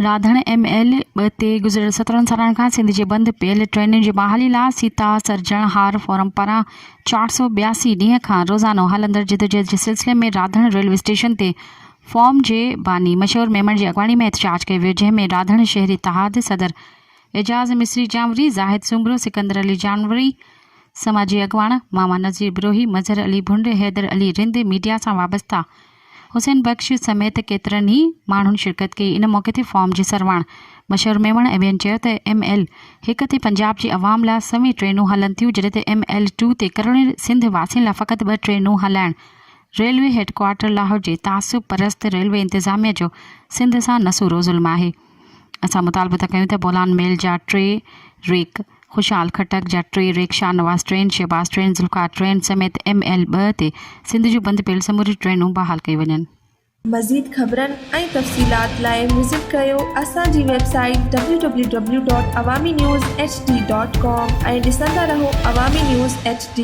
राधण ML 2 ते गुज़िरियल 17 सालनि खां सिंध जे बंदि पियल ट्रेनुनि जी बहाली लाइ सीता सरजणहार फोरम पारां 482 ॾींहं खां रोज़ानो हलंदड़ जदोजहद जे सिलसिले में राधण रेलवे स्टेशन ते फॉर्म जे बानी मशहूर मेमण जी अॻवानी में एहतजाज कयो वियो, जंहिं में राधण शहरी इतिहाद सदर एजाज़ मिस्री जामरी, ज़ाहिद सुमरो, सिकंदर अली जानवरी, समाजी अॻवान मामा नज़ीर बिरोही, मज़हर अली भुंड, हैदर अली रिंद, मीडिया सां वाबस्ता हुसैन बख्श समेत केतिरनि ई माण्हुनि शिरकत कई। इन मौक़े ते फॉर्म जी सरवाण मशहूर मेमण ऐं ॿियनि चयो त ML 1 ते पंजाब जी अवाम लाइ सवी ट्रेनूं हलनि थियूं, जॾहिं त ML 2 ते करोड़नि सिंध वासियुनि लाइ फ़क़ति 2 ट्रेनूं हलाइण रेलवे हेडक्वार्टर लाहौर जे तासुब परस्त रेलवे इंतिज़ामिया जो सिंध सां नसूरो ज़ुल्म आहे। असां मुतालबो था कयूं त बोलान मेल जा 3 रेक, खुशहाल खटक जा 3 rake, Shahnawaz train, Shahbaz train, Zulfar train समेत ML 2 ते सिंध जूं बंदि पियल समूरी ट्रेनूं बहाल कई वञनि। मज़ीद ख़बरनि ऐं तफ़सीलात लाइ विज़िट कयो असांजी वेबसाइट www.awamiNewsHD.com ऐं ॾिसंदा रहो अवामी न्यूज़ HD।